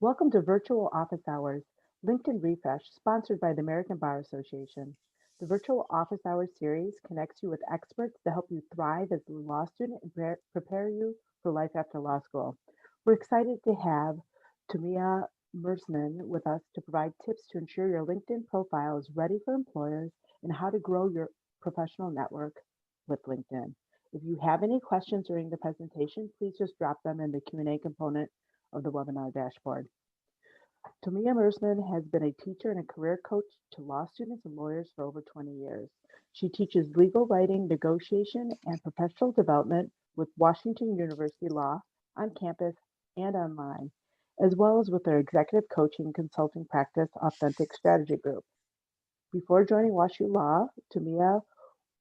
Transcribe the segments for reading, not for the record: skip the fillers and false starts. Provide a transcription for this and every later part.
Welcome to Virtual Office Hours, LinkedIn Refresh, sponsored by the American Bar Association. The Virtual Office Hours series connects you with experts to help you thrive as a law student and prepare you for life after law school. We're excited to have Tomea Mersmann with us to provide tips to ensure your LinkedIn profile is ready for employers and how to grow your professional network with LinkedIn. If you have any questions during the presentation, please just drop them in the Q&A component of the webinar dashboard. Tomea Mersmann has been a teacher and a career coach to law students and lawyers for over 20 years. She teaches legal writing, negotiation, and professional development with Washington University Law on campus and online, as well as with her executive coaching consulting practice, Authentic Strategy Group. Before joining WashULaw, Tomea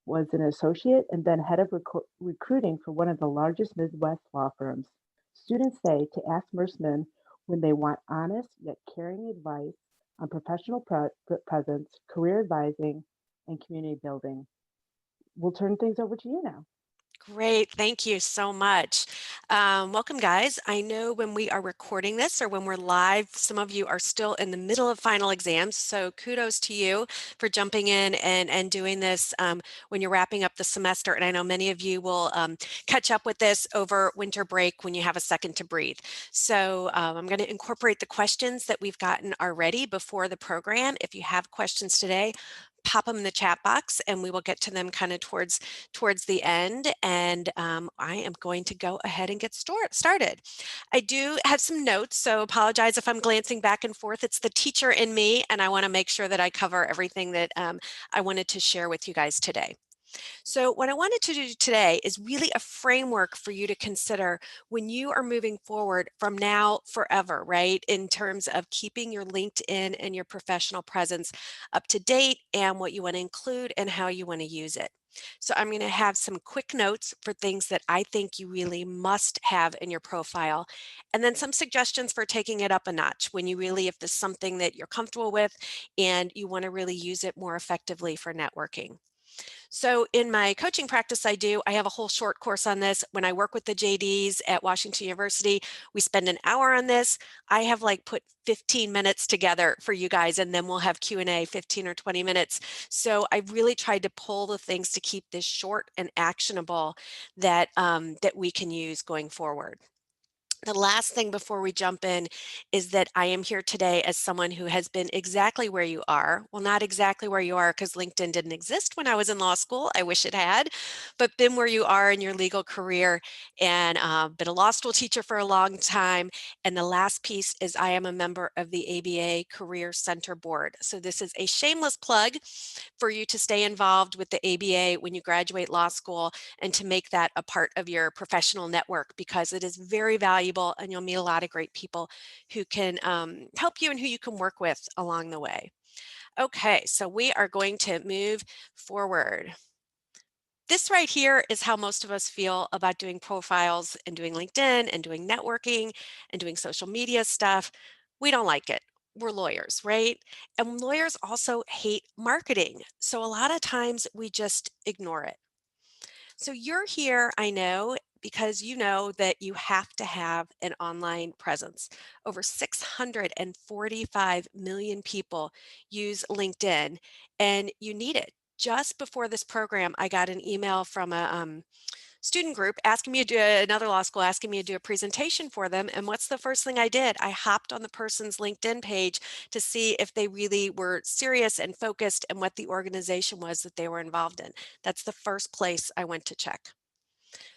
was an associate and then head of recruiting for one of the largest Midwest law firms. Students say to ask Mersmann when they want honest yet caring advice on professional presence, career advising, and community building. We'll turn things over to you now. Great. Thank you so much. Welcome, guys. I know when we are recording this or when we're live, some of you are still in the middle of final exams. So kudos to you for jumping in and doing this when you're wrapping up the semester. And I know many of you will catch up with this over winter break when you have a second to breathe. So I'm going to incorporate the questions that we've gotten already before the program. If you have questions today, pop them in the chat box and we will get to them kind of towards the end. And I am going to go ahead and get started. I do have some notes, so apologize if I'm glancing back and forth. It's the teacher in me, and I want to make sure that I cover everything that I wanted to share with you guys today. So what I wanted to do today is really a framework for you to consider when you are moving forward from now forever, right? In terms of keeping your LinkedIn and your professional presence up to date and what you want to include and how you want to use it. So I'm going to have some quick notes for things that I think you really must have in your profile, and then some suggestions for taking it up a notch when you really, if this is something that you're comfortable with and you want to really use it more effectively for networking. So in my coaching practice I have a whole short course on this. When I work with the JDs at Washington University, we spend an hour on this. I have like put 15 minutes together for you guys, and then we'll have Q&A 15 or 20 minutes. So I really tried to pull the things to keep this short and actionable that we can use going forward. The last thing before we jump in is that I am here today as someone who has been exactly where you are. Well, not exactly where you are because LinkedIn didn't exist when I was in law school. I wish it had, but been where you are in your legal career and been a law school teacher for a long time. And the last piece is I am a member of the ABA Career Center Board. So this is a shameless plug for you to stay involved with the ABA when you graduate law school and to make that a part of your professional network because it is very valuable and you'll meet a lot of great people who can help you and who you can work with along the way. Okay, so we are going to move forward. This right here is how most of us feel about doing profiles and doing LinkedIn and doing networking and doing social media stuff. We don't like it. We're lawyers, right? And lawyers also hate marketing. So a lot of times we just ignore it. So you're here, I know, because you know that you have to have an online presence. Over 645 million people use LinkedIn, and you need it. Just before this program, I got an email from a student group asking me to do another law school, asking me to do a presentation for them. And what's the first thing I did? I hopped on the person's LinkedIn page to see if they really were serious and focused and what the organization was that they were involved in. That's the first place I went to check.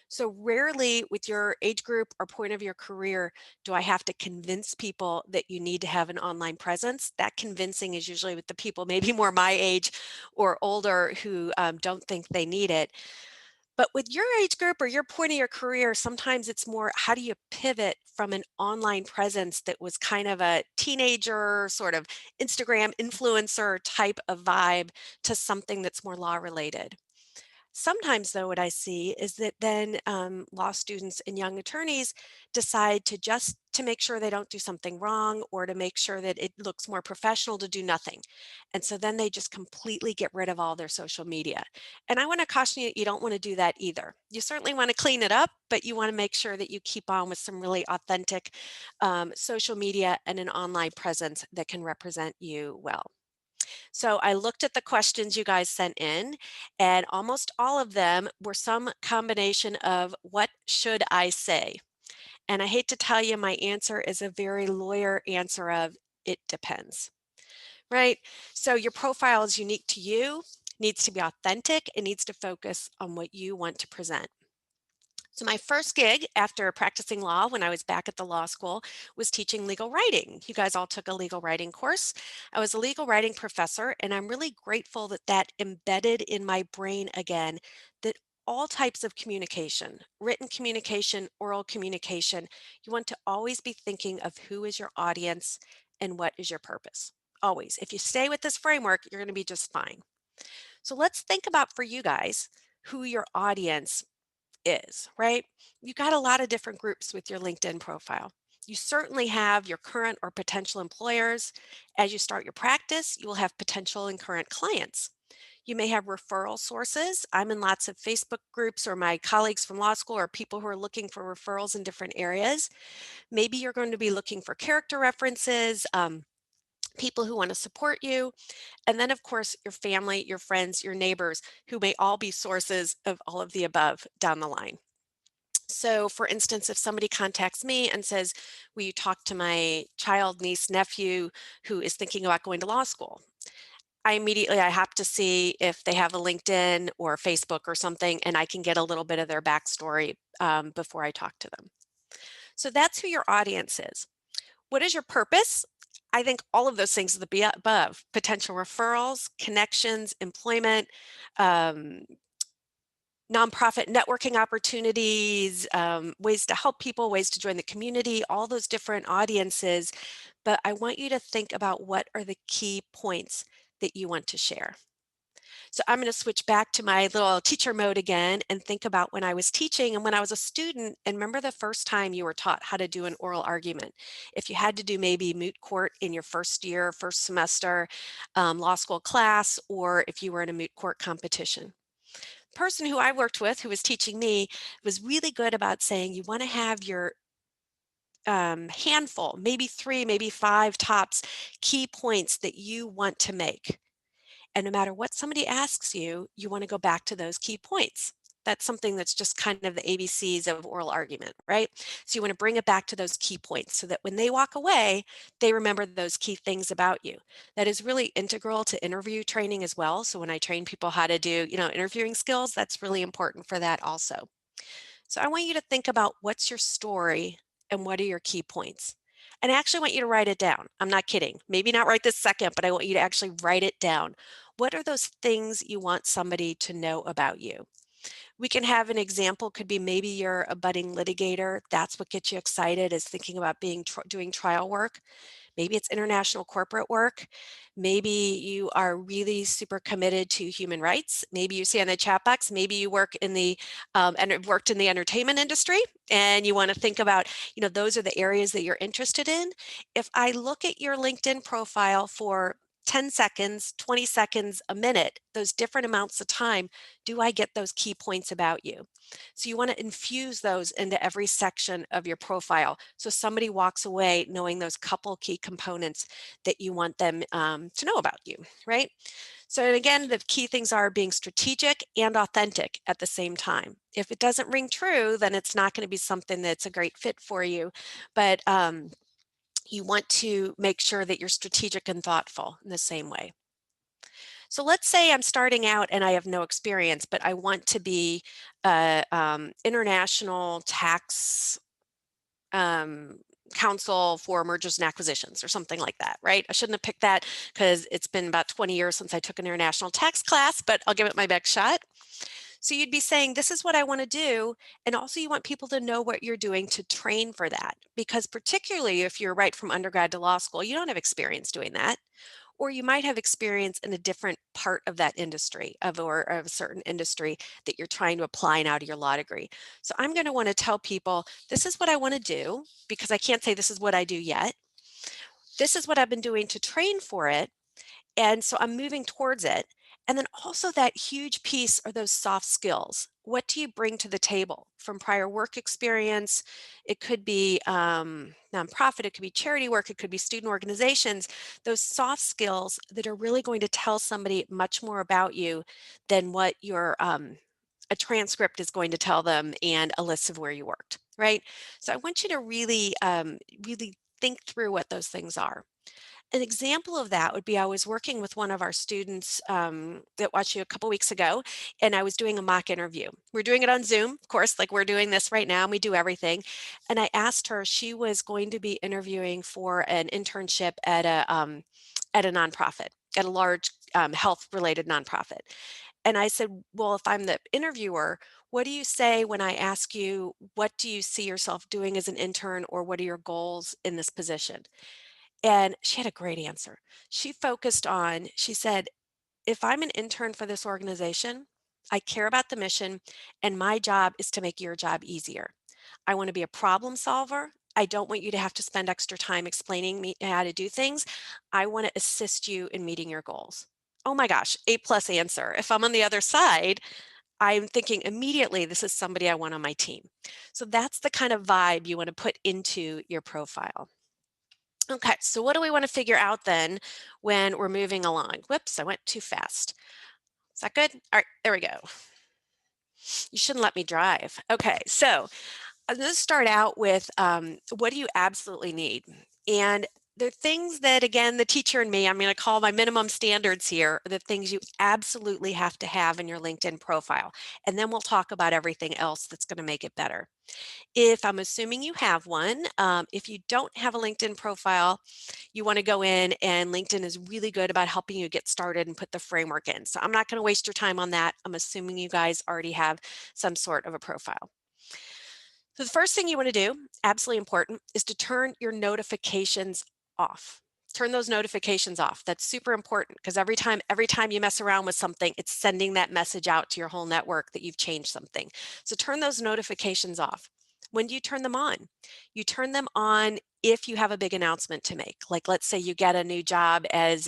So rarely with your age group or point of your career do I have to convince people that you need to have an online presence. That convincing is usually with the people maybe more my age or older who don't think they need it. But with your age group or your point of your career, sometimes it's more how do you pivot from an online presence that was kind of a teenager, sort of Instagram influencer type of vibe to something that's more law related. Sometimes, though, what I see is that then law students and young attorneys decide to just to make sure they don't do something wrong or to make sure that it looks more professional to do nothing. And so then they just completely get rid of all their social media. And I want to caution you, you don't want to do that either. You certainly want to clean it up, but you want to make sure that you keep on with some really authentic social media and an online presence that can represent you well. So I looked at the questions you guys sent in, and almost all of them were some combination of what should I say? And I hate to tell you, my answer is a very lawyer answer of it depends, right? So your profile is unique to you, needs to be authentic, it needs to focus on what you want to present. So, my first gig after practicing law when I was back at the law school was teaching legal writing. You guys all took a legal writing course. I was a legal writing professor, and I'm really grateful that that embedded in my brain again that all types of communication, written communication, oral communication, you want to always be thinking of who is your audience and what is your purpose. Always. If you stay with this framework, you're going to be just fine. So, let's think about for you guys who your audience is, right? You got a lot of different groups with your LinkedIn profile. You certainly have your current or potential employers. As you start your practice, you will have potential and current clients. You may have referral sources. I'm in lots of Facebook groups, or my colleagues from law school, or people who are looking for referrals in different areas. Maybe you're going to be looking for character references, people who want to support you. And then, of course, your family, your friends, your neighbors, who may all be sources of all of the above down the line. So, for instance, if somebody contacts me and says, will you talk to my child, niece, nephew who is thinking about going to law school? I have to see if they have a LinkedIn or Facebook or something, and I can get a little bit of their backstory before I talk to them. So that's who your audience is. What is your purpose? I think all of those things are the above: potential referrals, connections, employment, um, nonprofit networking opportunities, ways to help people, ways to join the community, all those different audiences. But I want you to think about what are the key points that you want to share. So I'm going to switch back to my little teacher mode again and think about when I was teaching and when I was a student. And remember the first time you were taught how to do an oral argument. If you had to do maybe moot court in your first year, first semester, law school class, or if you were in a moot court competition, person who I worked with who was teaching me was really good about saying you want to have your handful, maybe three, maybe five tops, key points that you want to make. And no matter what somebody asks you, you want to go back to those key points. That's something that's just kind of the ABCs of oral argument, right? So you want to bring it back to those key points so that when they walk away, they remember those key things about you. That is really integral to interview training as well. So when I train people how to do, interviewing skills, that's really important for that also. So I want you to think about what's your story and what are your key points. And I actually want you to write it down. I'm not kidding. Maybe not right this second, but I want you to actually write it down. What are those things you want somebody to know about you? We can have an example, could be maybe you're a budding litigator. That's what gets you excited, is thinking about doing trial work. Maybe it's international corporate work. Maybe you are really super committed to human rights. Maybe you see on the chat box, maybe you work in the and have worked in the entertainment industry and you want to think about, those are the areas that you're interested in. If I look at your LinkedIn profile for 10 seconds, 20 seconds, a minute, those different amounts of time, do I get those key points about you? So you want to infuse those into every section of your profile. So somebody walks away knowing those couple key components that you want them to know about you, right? So again, the key things are being strategic and authentic at the same time. If it doesn't ring true, then it's not going to be something that's a great fit for you. But you want to make sure that you're strategic and thoughtful in the same way. So let's say I'm starting out and I have no experience, but I want to be international tax um, counsel for mergers and acquisitions or something like that, right? I shouldn't have picked that because it's been about 20 years since I took an international tax class, but I'll give it my best shot. So you'd be saying, this is what I want to do. And also you want people to know what you're doing to train for that. Because particularly if you're right from undergrad to law school, you don't have experience doing that. or you might have experience in a different part of that industry or of a certain industry that you're trying to apply now to your law degree. So I'm going to want to tell people, this is what I want to do, because I can't say this is what I do yet. This is what I've been doing to train for it, and so I'm moving towards it. And then also that huge piece are those soft skills. What do you bring to the table from prior work experience? It could be nonprofit, it could be charity work, it could be student organizations. Those soft skills that are really going to tell somebody much more about you than what your a transcript is going to tell them and a list of where you worked, right? So I want you to really think through what those things are. An example of that would be I was working with one of our students that watched you a couple weeks ago, and I was doing a mock interview. We're doing it on Zoom, of course, like we're doing this right now, and we do everything. And I asked her, she was going to be interviewing for an internship at a nonprofit, at a large health-related nonprofit. And I said, well, if I'm the interviewer, what do you say when I ask you, what do you see yourself doing as an intern, or what are your goals in this position? And she had a great answer. She said, if I'm an intern for this organization, I care about the mission, and my job is to make your job easier. I want to be a problem solver. I don't want you to have to spend extra time explaining me how to do things. I want to assist you in meeting your goals. Oh my gosh, A plus answer. If I'm on the other side, I'm thinking immediately, this is somebody I want on my team. So that's the kind of vibe you want to put into your profile. Okay, so what do we want to figure out then when we're moving along? Whoops, I went too fast. Is that good? All right, there we go. You shouldn't let me drive. Okay, so I'm going to start out with what do you absolutely need? And the things that, again, the teacher and me, I'm going to call my minimum standards here, are the things you absolutely have to have in your LinkedIn profile. And then we'll talk about everything else that's going to make it better. If I'm assuming you have one, if you don't have a LinkedIn profile, you want to go in, and LinkedIn is really good about helping you get started and put the framework in. So I'm not going to waste your time on that. I'm assuming you guys already have some sort of a profile. So the first thing you want to do, absolutely important, is to turn your notifications off. Turn those notifications off. That's super important, because every time you mess around with something, it's sending that message out to your whole network that you've changed something. So turn those notifications off. When do you turn them on? You turn them on if you have a big announcement to make. Like, let's say you get a new job as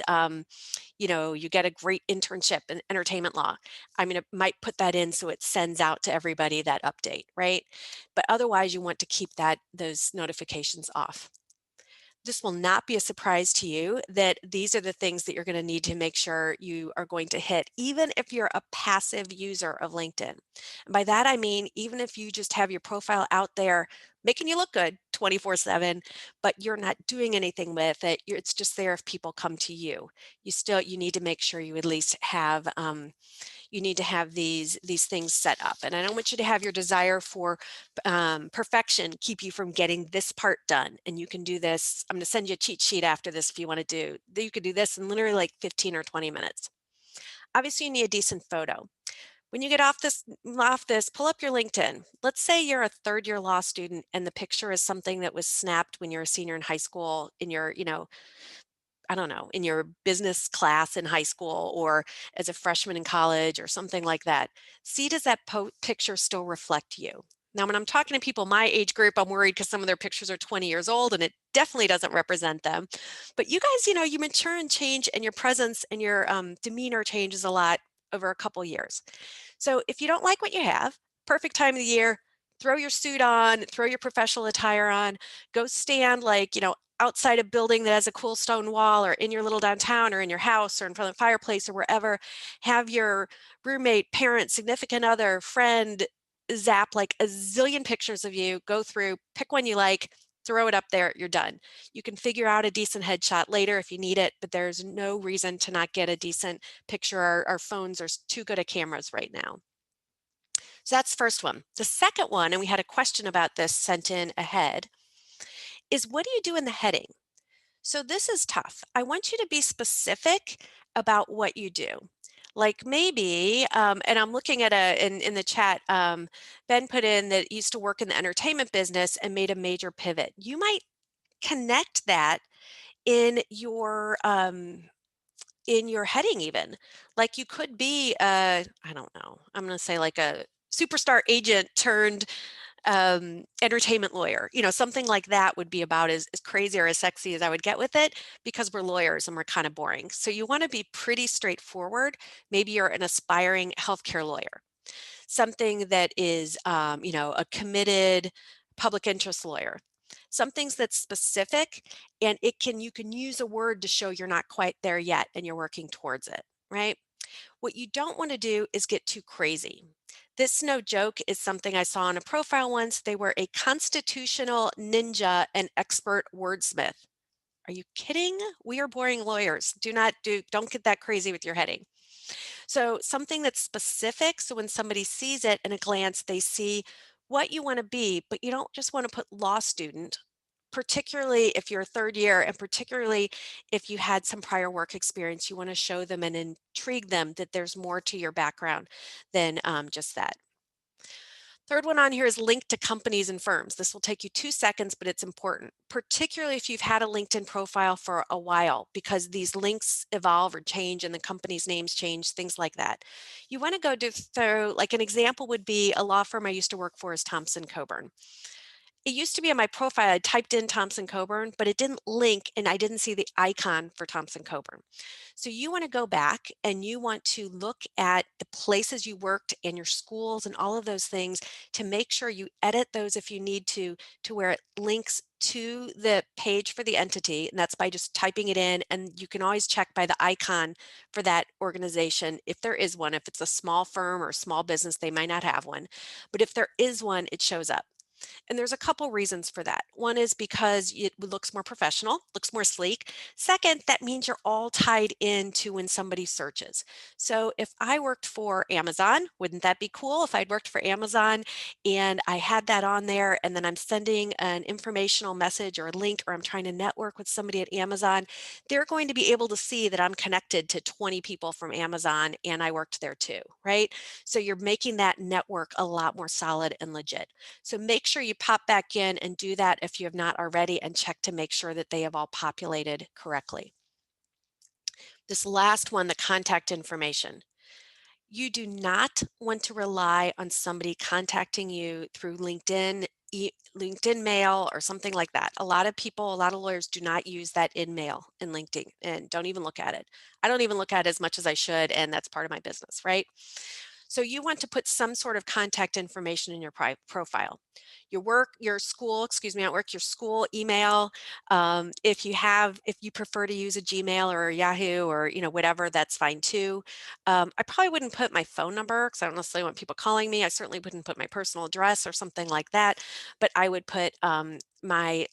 you get a great internship in entertainment law. I mean, it might put that in so it sends out to everybody that update, right? But otherwise, you want to keep those notifications off. This will not be a surprise to you that these are the things that you're going to need to make sure you are going to hit, even if you're a passive user of LinkedIn. And by that, I mean, even if you just have your profile out there making you look good 24/7, but you're not doing anything with it, it's just there if people come to you. You need to make sure you at least have these things set up. And I don't want you to have your desire for perfection keep you from getting this part done. And you can do this. I'm going to send you a cheat sheet after this if you want to do. You could do this in literally like 15 or 20 minutes. Obviously, you need a decent photo. When you get off this, pull up your LinkedIn. Let's say you're a third-year law student, and the picture is something that was snapped when you're a senior in high school in your, I don't know, in your business class in high school, or as a freshman in college, or something like that. See, does that picture still reflect you? Now, when I'm talking to people my age group, I'm worried because some of their pictures are 20 years old and it definitely doesn't represent them. But you guys, you mature and change, and your presence and your demeanor changes a lot over a couple years. So if you don't like what you have, perfect time of the year, throw your suit on, throw your professional attire on, go stand outside a building that has a cool stone wall, or in your little downtown, or in your house, or in front of the fireplace, or wherever. Have your roommate, parent, significant other, friend zap like a zillion pictures of you, go through, pick one you like, throw it up there, you're done. You can figure out a decent headshot later if you need it, but there's no reason to not get a decent picture. Our phones are too good at cameras right now. So that's the first one. The second one, and we had a question about this sent in ahead, is what do you do in the heading? So this is tough. I want you to be specific about what you do. Like maybe, and I'm looking at in the chat, Ben put in that used to work in the entertainment business and made a major pivot. You might connect that in your in your heading even. Like you could be I don't know, I'm going to say like a superstar agent turned entertainment lawyer. Something like that would be about as crazy or as sexy as I would get with it because we're lawyers and we're kind of boring. So you want to be pretty straightforward. Maybe you're an aspiring healthcare lawyer, something that is, a committed public interest lawyer. Some things that's specific and you can use a word to show you're not quite there yet and you're working towards it, right? What you don't want to do is get too crazy. This, no joke, is something I saw on a profile once. They were a constitutional ninja and expert wordsmith. Are you kidding? We are boring lawyers. Don't get that crazy with your heading. So something that's specific, so when somebody sees it in a glance, they see what you want to be, but you don't just want to put law student, particularly if you're a third year and particularly if you had some prior work experience. You want to show them and intrigue them that there's more to your background than just that. Third one on here is link to companies and firms. This will take you 2 seconds, but it's important, particularly if you've had a LinkedIn profile for a while, because these links evolve or change and the company's names change, things like that. You want to go through, like an example would be a law firm I used to work for is Thompson Coburn. It used to be on my profile, I typed in Thompson Coburn, but it didn't link and I didn't see the icon for Thompson Coburn. So you want to go back and you want to look at the places you worked and your schools and all of those things to make sure you edit those if you need to where it links to the page for the entity. And that's by just typing it in. And you can always check by the icon for that organization if there is one. If it's a small firm or a small business, they might not have one. But if there is one, it shows up. And there's a couple reasons for that. One is because it looks more professional, looks more sleek. Second, that means you're all tied into when somebody searches. So if I worked for Amazon, wouldn't that be cool if I'd worked for Amazon and I had that on there and then I'm sending an informational message or a link or I'm trying to network with somebody at Amazon, they're going to be able to see that I'm connected to 20 people from Amazon and I worked there too, right? So you're making that network a lot more solid and legit. So make sure you pop back in and do that if you have not already and check to make sure that they have all populated correctly. This last one, the contact information. You do not want to rely on somebody contacting you through LinkedIn mail or something like that. A lot of people, a lot of lawyers do not use that in mail in LinkedIn and don't even look at it. I don't even look at it as much as I should, and that's part of my business, right? So you want to put some sort of contact information in your profile. Your work, your school, excuse me, at work, your school email. If you prefer to use a Gmail or a Yahoo or whatever, that's fine too. I probably wouldn't put my phone number because I don't necessarily want people calling me. I certainly wouldn't put my personal address or something like that, but I would put my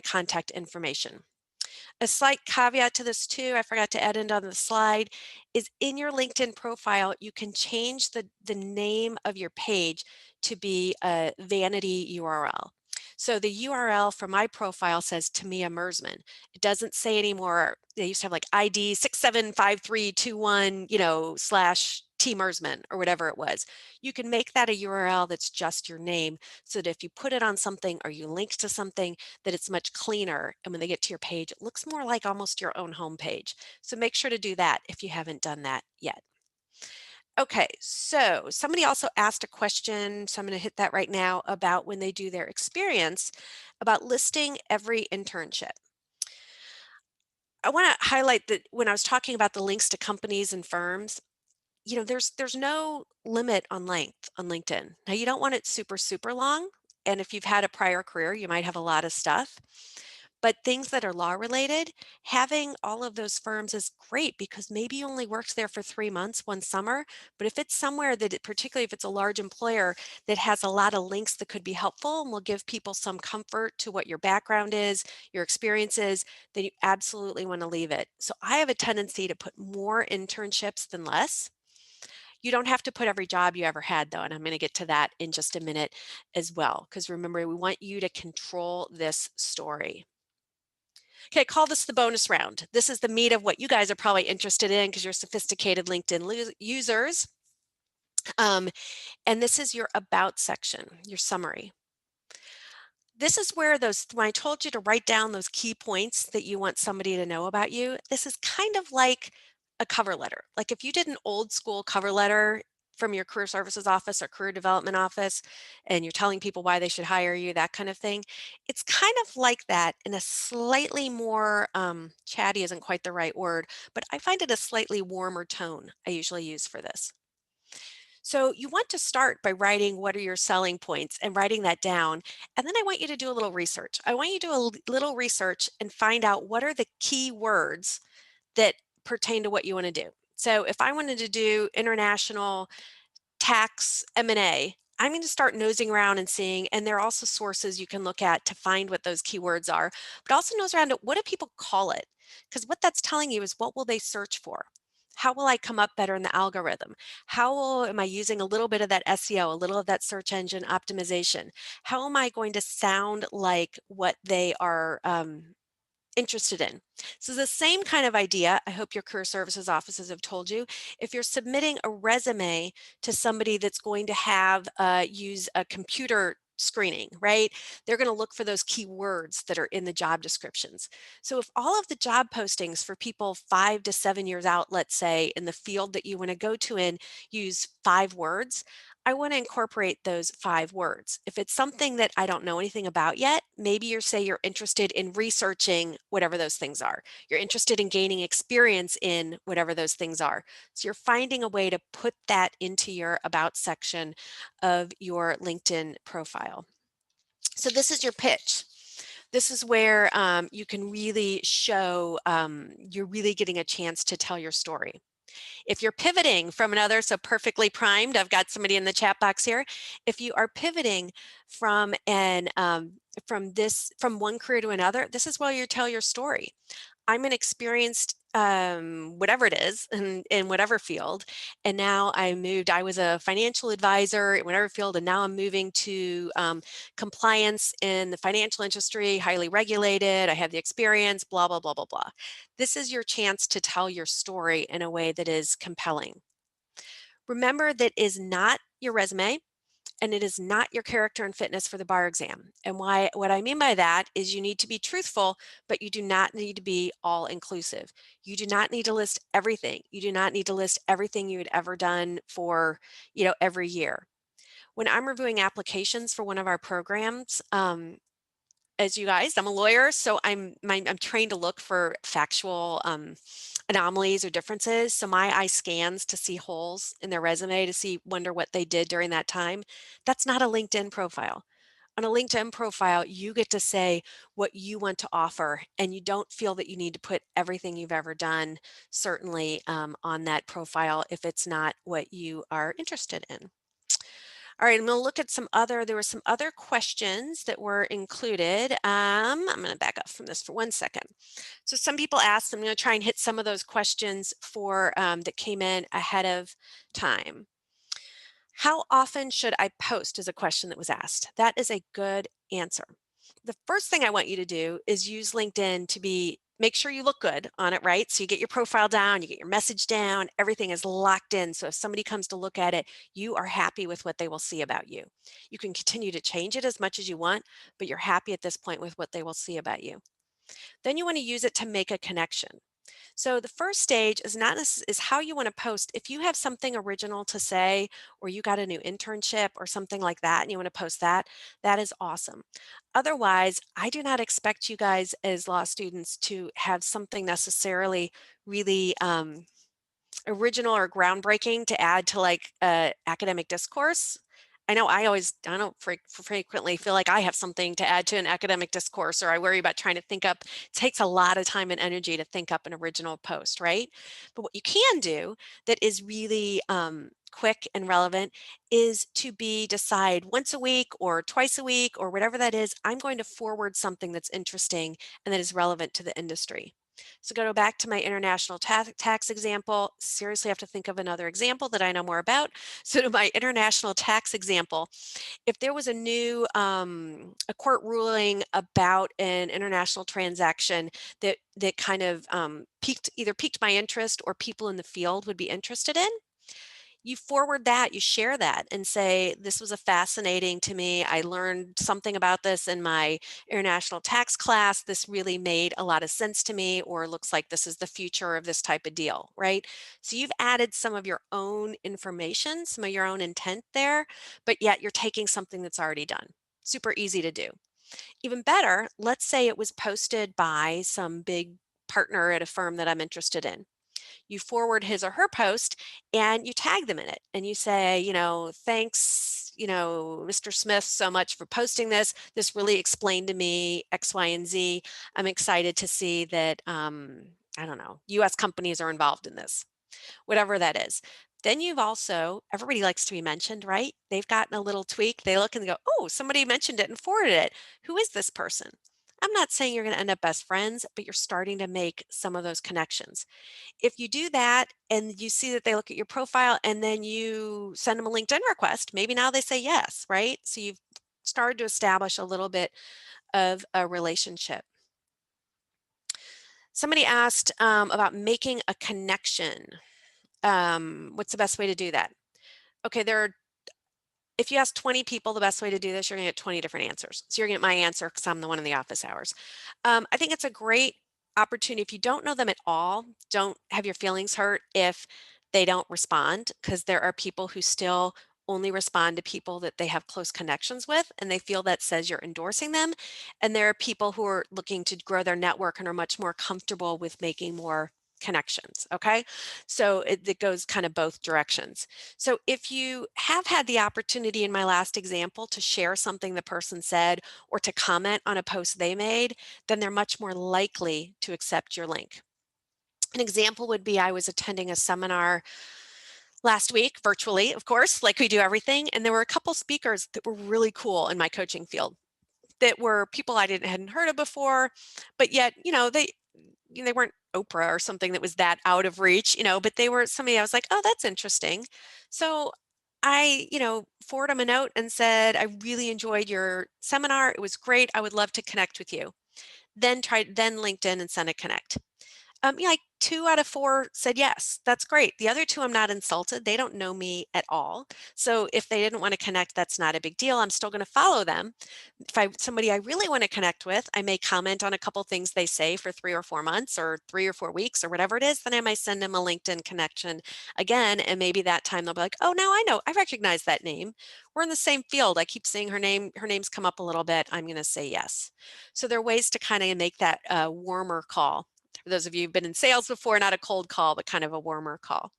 contact information. A slight caveat to this too, I forgot to add in on the slide, is in your LinkedIn profile, you can change the name of your page to be a vanity URL. So the URL for my profile says Tomea Mersmann. It doesn't say anymore, they used to have like ID 675321, slash T Mersmann or whatever it was. You can make that a URL that's just your name so that if you put it on something or you link to something, that it's much cleaner. And when they get to your page, it looks more like almost your own homepage. So make sure to do that if you haven't done that yet. Okay, so somebody also asked a question, so I'm going to hit that right now about when they do their experience about listing every internship. I want to highlight that when I was talking about the links to companies and firms, there's no limit on length on LinkedIn. Now you don't want it super long, and if you've had a prior career, you might have a lot of stuff. But things that are law related, having all of those firms is great because maybe you only worked there for 3 months one summer. But if it's somewhere particularly if it's a large employer that has a lot of links that could be helpful and will give people some comfort to what your background is, your experience is, then you absolutely want to leave it. So I have a tendency to put more internships than less. You don't have to put every job you ever had, though, and I'm going to get to that in just a minute as well, because remember, we want you to control this story. Okay, call this the bonus round. This is the meat of what you guys are probably interested in because you're sophisticated LinkedIn users. And this is your about section, your summary. This is where when I told you to write down those key points that you want somebody to know about you, this is kind of like a cover letter. Like if you did an old school cover letter from your career services office or career development office, and you're telling people why they should hire you, that kind of thing, it's kind of like that in a slightly more chatty isn't quite the right word, but I find it a slightly warmer tone I usually use for this. So you want to start by writing what are your selling points and writing that down. And then I want you to do a little research. I want you to do a little research and find out what are the key words that pertain to what you want to do. So if I wanted to do international tax M&A, I'm going to start nosing around and seeing, and there are also sources you can look at to find what those keywords are, but also nose around at what do people call it? Because what that's telling you is what will they search for? How will I come up better in the algorithm? Am I using a little bit of that SEO, a little of that search engine optimization? How am I going to sound like what they are interested in? So the same kind of idea, I hope your career services offices have told you, if you're submitting a resume to somebody that's going to have use a computer screening, right? They're going to look for those keywords that are in the job descriptions. So if all of the job postings for people 5 to 7 years out, let's say, in the field that you want to go to in use 5 words, I want to incorporate those 5 words. If it's something that I don't know anything about yet, maybe you're interested in researching whatever those things are. You're interested in gaining experience in whatever those things are. So you're finding a way to put that into your about section of your LinkedIn profile. So this is your pitch. This is where you can really show you're really getting a chance to tell your story. If you're pivoting from another, so perfectly primed, I've got somebody in the chat box here. If you are pivoting from one career to another, this is where you tell your story. I'm an experienced whatever it is in whatever field. And now I was a financial advisor in whatever field, and now I'm moving to compliance in the financial industry, highly regulated. I have the experience, blah, blah, blah, blah, blah. This is your chance to tell your story in a way that is compelling. Remember that is not your resume and it is not your character and fitness for the bar exam. And what I mean by that is you need to be truthful, but you do not need to be all inclusive. You do not need to list everything. You do not need to list everything you had ever done for, every year. When I'm reviewing applications for one of our programs, as you guys, I'm a lawyer, so I'm trained to look for factual anomalies or differences. So my eye scans to see holes in their resume to wonder what they did during that time. That's not a LinkedIn profile. On a LinkedIn profile, you get to say what you want to offer, and you don't feel that you need to put everything you've ever done, certainly on that profile if it's not what you are interested in. All right, I'm going to look at there were some other questions that were included. I'm going to back up from this for 1 second. So some people asked, I'm going to try and hit some of those questions that came in ahead of time. How often should I post is a question that was asked. That is a good answer. The first thing I want you to do is use LinkedIn to make sure you look good on it, right? So you get your profile down, you get your message down, everything is locked in. So if somebody comes to look at it, you are happy with what they will see about you. You can continue to change it as much as you want, but you're happy at this point with what they will see about you. Then you want to use it to make a connection. So the first stage is how you want to post. If you have something original to say, or you got a new internship or something like that, and you want to post that, that is awesome. Otherwise, I do not expect you guys as law students to have something necessarily really original or groundbreaking to add to like academic discourse. I don't frequently feel like I have something to add to an academic discourse, or I worry about trying to think up. It takes a lot of time and energy to think up an original post, right? But what you can do that is really quick and relevant is decide once a week or twice a week or whatever that is, I'm going to forward something that's interesting and that is relevant to the industry. So go back to my international tax example. Seriously, have to think of another example that I know more about. So to my international tax example, if there was a court ruling about an international transaction that kind of either piqued my interest or people in the field would be interested in, you forward that, you share that and say, this was a fascinating to me. I learned something about this in my international tax class. This really made a lot of sense to me, or looks like this is the future of this type of deal, right? So you've added some of your own information, some of your own intent there, but yet you're taking something that's already done. Super easy to do. Even better, let's say it was posted by some big partner at a firm that I'm interested in. You forward his or her post and you tag them in it and you say, thanks, Mr. Smith, so much for posting this. This really explained to me X, Y, and Z. I'm excited to see that, I don't know, US companies are involved in this, whatever that is. Then you've also, everybody likes to be mentioned, right? They've gotten a little tweak. They look and go, oh, somebody mentioned it and forwarded it. Who is this person? I'm not saying you're going to end up best friends, but you're starting to make some of those connections. If you do that and you see that they look at your profile and then you send them a LinkedIn request, maybe now they say yes, right? So you've started to establish a little bit of a relationship. Somebody asked about making a connection. What's the best way to do that? Okay, if you ask 20 people the best way to do this, you're going to get 20 different answers. So you're going to get my answer because I'm the one in the office hours. I think it's a great opportunity. If you don't know them at all, don't have your feelings hurt if they don't respond, because there are people who still only respond to people that they have close connections with, and they feel that says you're endorsing them. And there are people who are looking to grow their network and are much more comfortable with making more connections. Okay. So it goes kind of both directions. So if you have had the opportunity in my last example to share something the person said or to comment on a post they made, then they're much more likely to accept your link. An example would be I was attending a seminar last week, virtually, of course, like we do everything, and there were a couple speakers that were really cool in my coaching field that were people I hadn't heard of before, but yet, they weren't Oprah or something that was that out of reach, but they were somebody I was like, oh, that's interesting. So I, forwarded them a note and said, I really enjoyed your seminar. It was great. I would love to connect with you. Then LinkedIn and send a connect. Yeah, like 2 out of 4 said yes. That's great. The other 2, I'm not insulted. They don't know me at all. So if they didn't want to connect, that's not a big deal. I'm still going to follow them. If somebody I really want to connect with, I may comment on a couple things they say for 3 or 4 months or 3 or 4 weeks or whatever it is. Then I might send them a LinkedIn connection again. And maybe that time they'll be like, oh, now I know. I recognize that name. We're in the same field. I keep seeing her name. Her name's come up a little bit. I'm going to say yes. So there are ways to kind of make that warmer call. For those of you who've been in sales before, not a cold call, but kind of a warmer call.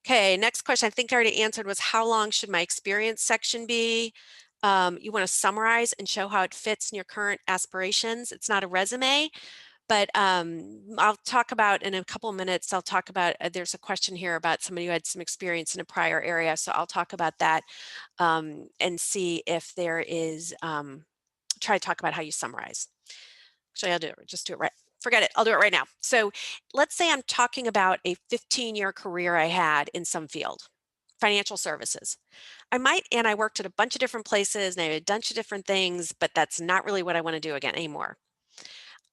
Okay, next question I think I already answered was how long should my experience section be? You want to summarize and show how it fits in your current aspirations. It's not a resume, but I'll talk about in a couple of minutes, I'll talk about, there's a question here about somebody who had some experience in a prior area. So I'll talk about that and see if there is, try to talk about how you summarize. Actually, I'll do it. Just do it right. Forget it. I'll do it right now. So let's say I'm talking about a 15-year career I had in some field, financial services. I worked at a bunch of different places and I did a bunch of different things, but that's not really what I want to do again anymore.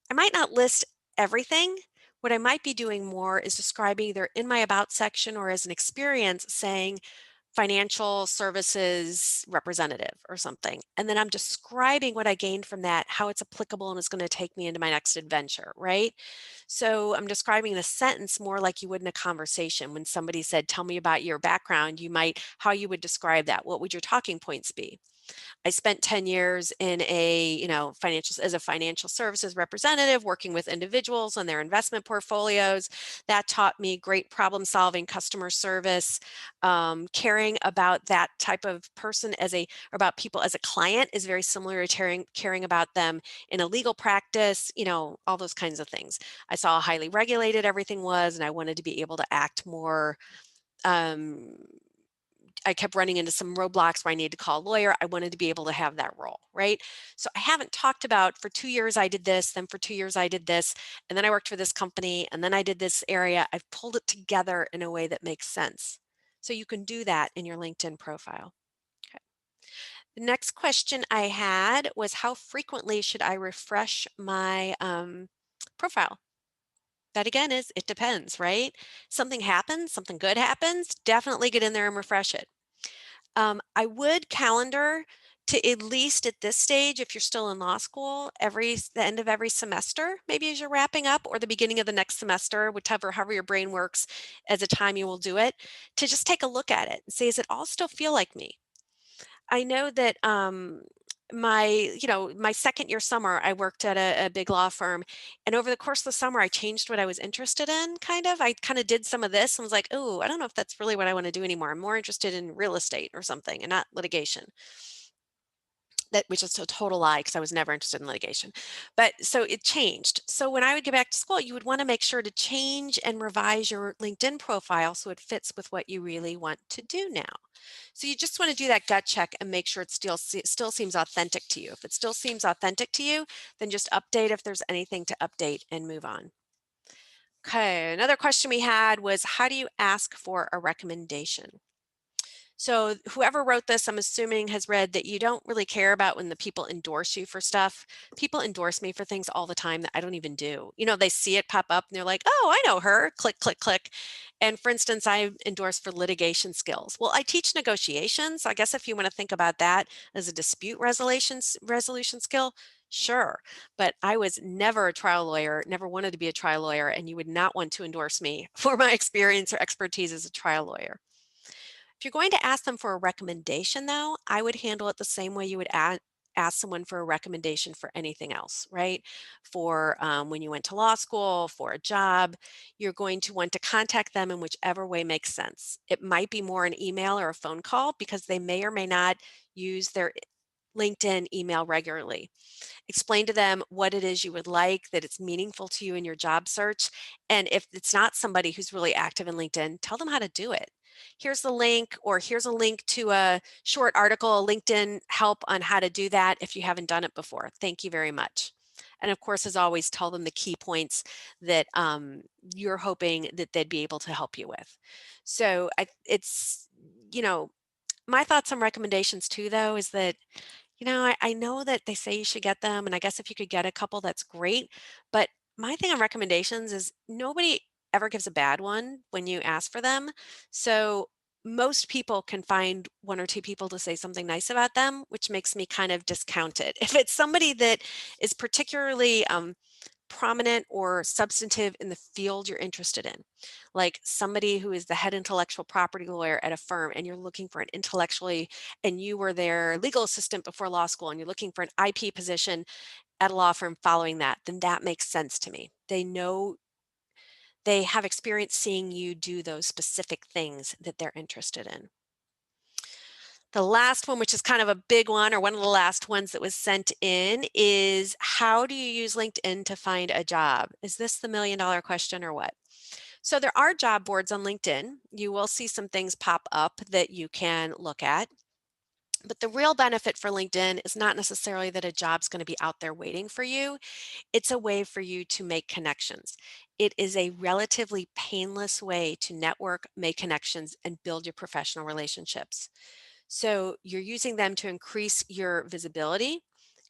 I might not list everything. What I might be doing more is describing either in my about section or as an experience saying, financial services representative or something. And then I'm describing what I gained from that, how it's applicable and is going to take me into my next adventure, right? So I'm describing in a sentence more like you would in a conversation. When somebody said, tell me about your background, how you would describe that. What would your talking points be? I spent 10 years in as a financial services representative, working with individuals on their investment portfolios. That taught me great problem solving, customer service, caring about that type of person about people as a client is very similar to caring about them in a legal practice, all those kinds of things. I saw how highly regulated everything was, and I wanted to be able to act more, um, I kept running into some roadblocks where I needed to call a lawyer. I wanted to be able to have that role, right? So I haven't talked about for 2 years I did this, then for 2 years I did this, and then I worked for this company, and then I did this area. I've pulled it together in a way that makes sense. So you can do that in your LinkedIn profile. Okay. The next question I had was how frequently should I refresh my profile? That again is it depends, right? Something happens, something good happens, definitely get in there and refresh it. I would calendar to at least at this stage, if you're still in law school, the end of every semester, maybe as you're wrapping up, or the beginning of the next semester, whichever however your brain works as a time you will do it, to just take a look at it and say, does it all still feel like me? I know that my second year summer, I worked at a big law firm, and over the course of the summer, I changed what I was interested in. Kind of, I kind of did some of this and was like, oh, I don't know if that's really what I want to do anymore. I'm more interested in real estate or something, and not litigation. That which is a total lie because I was never interested in litigation. But so it changed. So when I would get back to school, you would want to make sure to change and revise your LinkedIn profile so it fits with what you really want to do now. So you just want to do that gut check and make sure it still seems authentic to you. If it still seems authentic to you, then just update if there's anything to update and move on. Okay, another question we had was how do you ask for a recommendation? So whoever wrote this, I'm assuming has read that you don't really care about when the people endorse you for stuff. People endorse me for things all the time that I don't even do. They see it pop up and they're like, "Oh, I know her." Click, click, click. And for instance, I endorse for litigation skills. Well, I teach negotiations. So I guess if you want to think about that as a dispute resolution skill, sure. But I was never a trial lawyer, never wanted to be a trial lawyer, and you would not want to endorse me for my experience or expertise as a trial lawyer. If you're going to ask them for a recommendation, though, I would handle it the same way you would ask someone for a recommendation for anything else, right? For when you went to law school, for a job, you're going to want to contact them in whichever way makes sense. It might be more an email or a phone call because they may or may not use their LinkedIn email regularly. Explain to them what it is you would like, that it's meaningful to you in your job search. And if it's not somebody who's really active in LinkedIn, tell them how to do it. Here's the link, or here's a link to a short article, a LinkedIn help on how to do that if you haven't done it before. Thank you very much. And of course, as always, tell them the key points that you're hoping that they'd be able to help you with. So it's, you know, my thoughts on recommendations too, though, is that I know that they say you should get them, and I guess if you could get a couple, that's great. But my thing on recommendations is nobody ever gives a bad one when you ask for them. So most people can find one or two people to say something nice about them, which makes me kind of discount it. If it's somebody that is particularly prominent or substantive in the field you're interested in, like somebody who is the head intellectual property lawyer at a firm and you're looking for an intellectually, and you were their legal assistant before law school and you're looking for an IP position at a law firm following that, then that makes sense to me. They have experience seeing you do those specific things that they're interested in. The last one, which is kind of a big one, or one of the last ones that was sent in, is how do you use LinkedIn to find a job? Is this the $1 million question or what? So there are job boards on LinkedIn. You will see some things pop up that you can look at. But the real benefit for LinkedIn is not necessarily that a job's going to be out there waiting for you. It's a way for you to make connections. It is a relatively painless way to network, make connections, and build your professional relationships. So you're using them to increase your visibility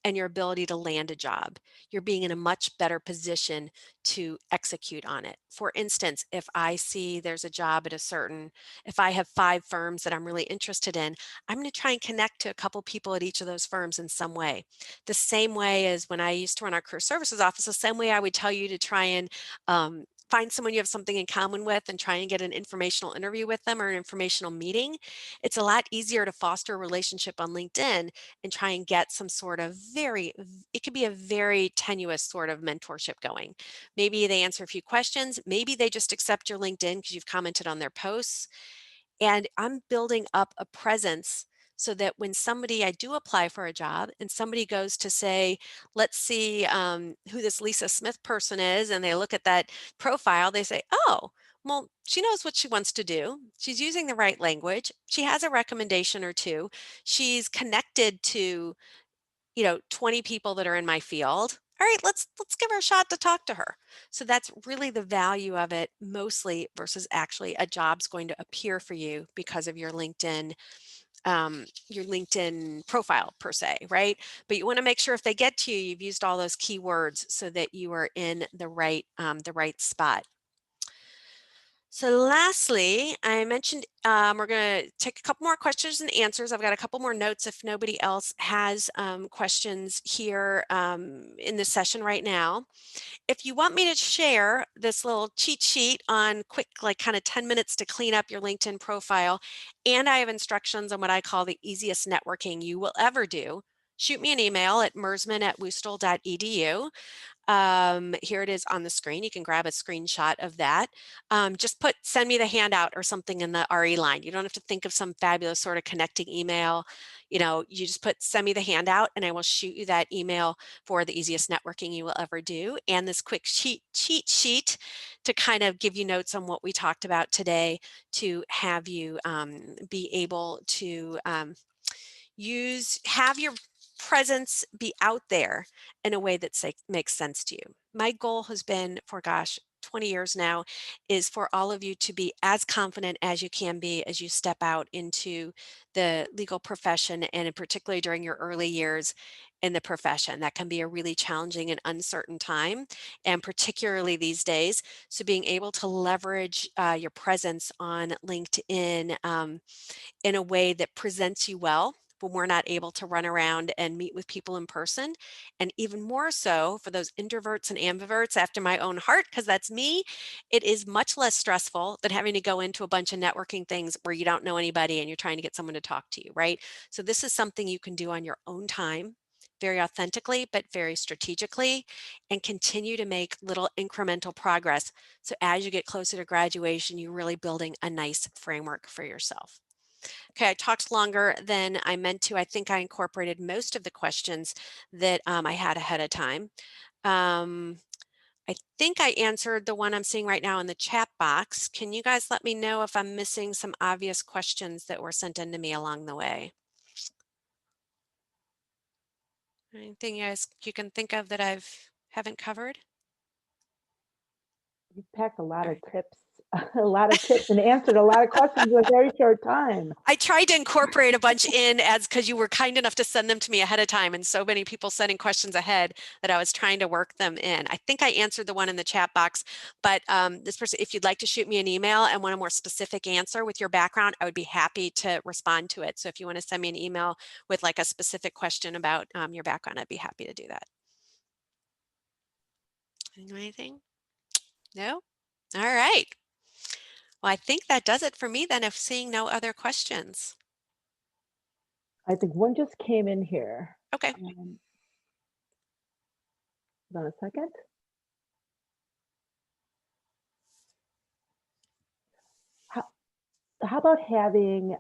and your ability to land a job. You're being in a much better position to execute on it. For instance, if I see there's a job at if I have 5 firms that I'm really interested in, I'm going to try and connect to a couple people at each of those firms in some way. The same way as when I used to run our career services office, the same way I would tell you to try and find someone you have something in common with and try and get an informational interview with them or an informational meeting. It's a lot easier to foster a relationship on LinkedIn and try and get some sort of it could be a very tenuous sort of mentorship going. Maybe they answer a few questions. Maybe they just accept your LinkedIn because you've commented on their posts. And I'm building up a presence so that when I do apply for a job and somebody goes to say, let's see who this Lisa Smith person is, and they look at that profile, they say, oh, well, she knows what she wants to do. She's using the right language. She has a recommendation or two. She's connected to 20 people that are in my field. All right, let's give her a shot to talk to her. So that's really the value of it mostly versus actually a job's going to appear for you because of your LinkedIn your LinkedIn profile per se, right? But you want to make sure if they get to you, you've used all those keywords so that you are in the right spot. So lastly, I mentioned we're going to take a couple more questions and answers. I've got a couple more notes if nobody else has questions here in this session right now. If you want me to share this little cheat sheet on quick, like kind of 10 minutes to clean up your LinkedIn profile, and I have instructions on what I call the easiest networking you will ever do, shoot me an email at mersmann@washul.edu. Here it is on the screen. You can grab a screenshot of that. Just send me the handout or something in the RE line. You don't have to think of some fabulous sort of connecting email. You just send me the handout and I will shoot you that email for the easiest networking you will ever do. And this quick cheat sheet to kind of give you notes on what we talked about today to have you be able to have your presence be out there in a way that makes sense to you. My goal has been for 20 years now is for all of you to be as confident as you can be as you step out into the legal profession, and in particularly during your early years in the profession. That can be a really challenging and uncertain time, and particularly these days. So being able to leverage your presence on LinkedIn in a way that presents you well when we're not able to run around and meet with people in person. And even more so for those introverts and ambiverts after my own heart, because that's me, it is much less stressful than having to go into a bunch of networking things where you don't know anybody and you're trying to get someone to talk to you, right? So this is something you can do on your own time, very authentically, but very strategically, and continue to make little incremental progress. So as you get closer to graduation, you're really building a nice framework for yourself. Okay, I talked longer than I meant to. I think I incorporated most of the questions that I had ahead of time. Um, I think I answered the one I'm seeing right now in the chat box. Can you guys let me know if I'm missing some obvious questions that were sent in to me along the way? Anything you can think of that haven't covered? You've packed a lot All of right. tips, a lot of tips, and answered a lot of questions in a very short time. I tried to incorporate a bunch in because you were kind enough to send them to me ahead of time, and so many people sending questions ahead that I was trying to work them in. I think I answered the one in the chat box, but this person, if you'd like to shoot me an email and want a more specific answer with your background, I would be happy to respond to it. So if you want to send me an email with like a specific question about your background, I'd be happy to do that. Anything? No? All right. Well, I think that does it for me then, if seeing no other questions. I think one just came in here. Okay. Hold on a second. How about having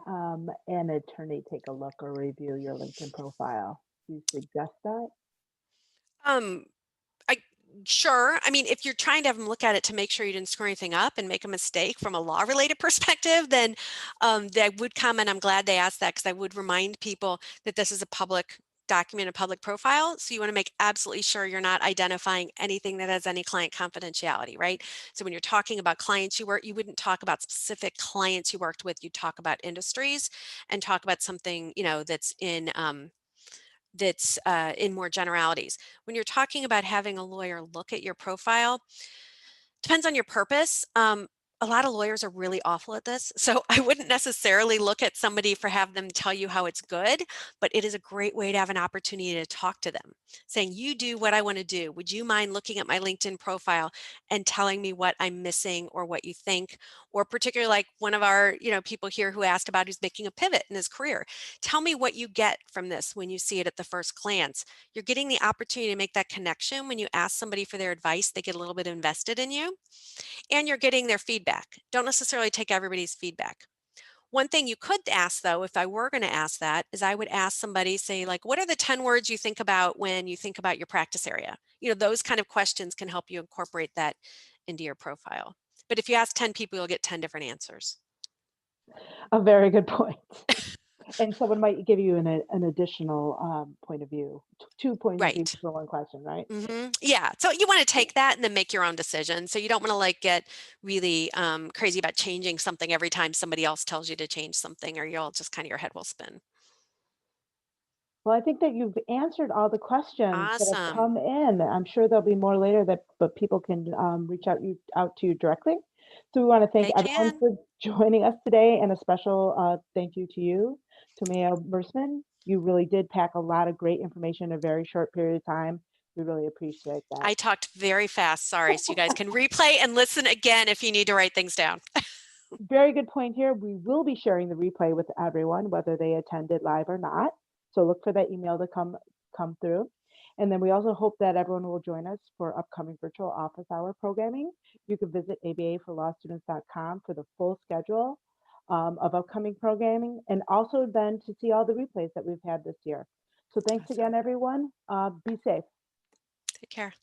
an attorney take a look or review your LinkedIn profile? Do you suggest that? Um, I Sure. I mean, if you're trying to have them look at it to make sure you didn't screw anything up and make a mistake from a law-related perspective, then they would comment. I'm glad they asked that because I would remind people that this is a public document, a public profile. So you want to make absolutely sure you're not identifying anything that has any client confidentiality, right? So when you're talking about clients you wouldn't talk about specific clients you worked with. You talk about industries and talk about something, that's in more generalities. When you're talking about having a lawyer look at your profile, depends on your purpose. A lot of lawyers are really awful at this. So I wouldn't necessarily look at somebody for have them tell you how it's good, but it is a great way to have an opportunity to talk to them, saying, you do what I want to do. Would you mind looking at my LinkedIn profile and telling me what I'm missing or what you think? Or particularly like one of our, people here who asked about who's making a pivot in his career. Tell me what you get from this when you see it at the first glance. You're getting the opportunity to make that connection. When you ask somebody for their advice, they get a little bit invested in you, and you're getting their feedback. Don't necessarily take everybody's feedback. One thing you could ask, though, if I were going to ask that, is I would ask somebody, say, like, what are the 10 words you think about when you think about your practice area? Those kind of questions can help you incorporate that into your profile. But if you ask 10 people, you'll get 10 different answers. A very good point. And someone might give you an additional point of view, two point of view Right. for one question, right? Yeah. So you want to take that and then make your own decision. So you don't want to like get really crazy about changing something every time somebody else tells you to change something, or you'll just kind of your head will spin. Well, I think that you've answered all the questions that have Awesome. come in. I'm sure there'll be more later that, but people can reach out to you directly. So we want to thank They everyone can. for joining us today, and a special thank you to you, Tomea Mersmann. You really did pack a lot of great information in a very short period of time. We really appreciate that. I talked very fast. Sorry. So you guys can replay and listen again if you need to write things down. Very good point here. We will be sharing the replay with everyone, whether they attended live or not. So look for that email to come through. And then we also hope that everyone will join us for upcoming virtual office hour programming. You can visit abaforlawstudents.com for the full schedule of upcoming programming, and also then to see all the replays that we've had this year. So thanks Awesome. again, everyone. Be safe. Take care.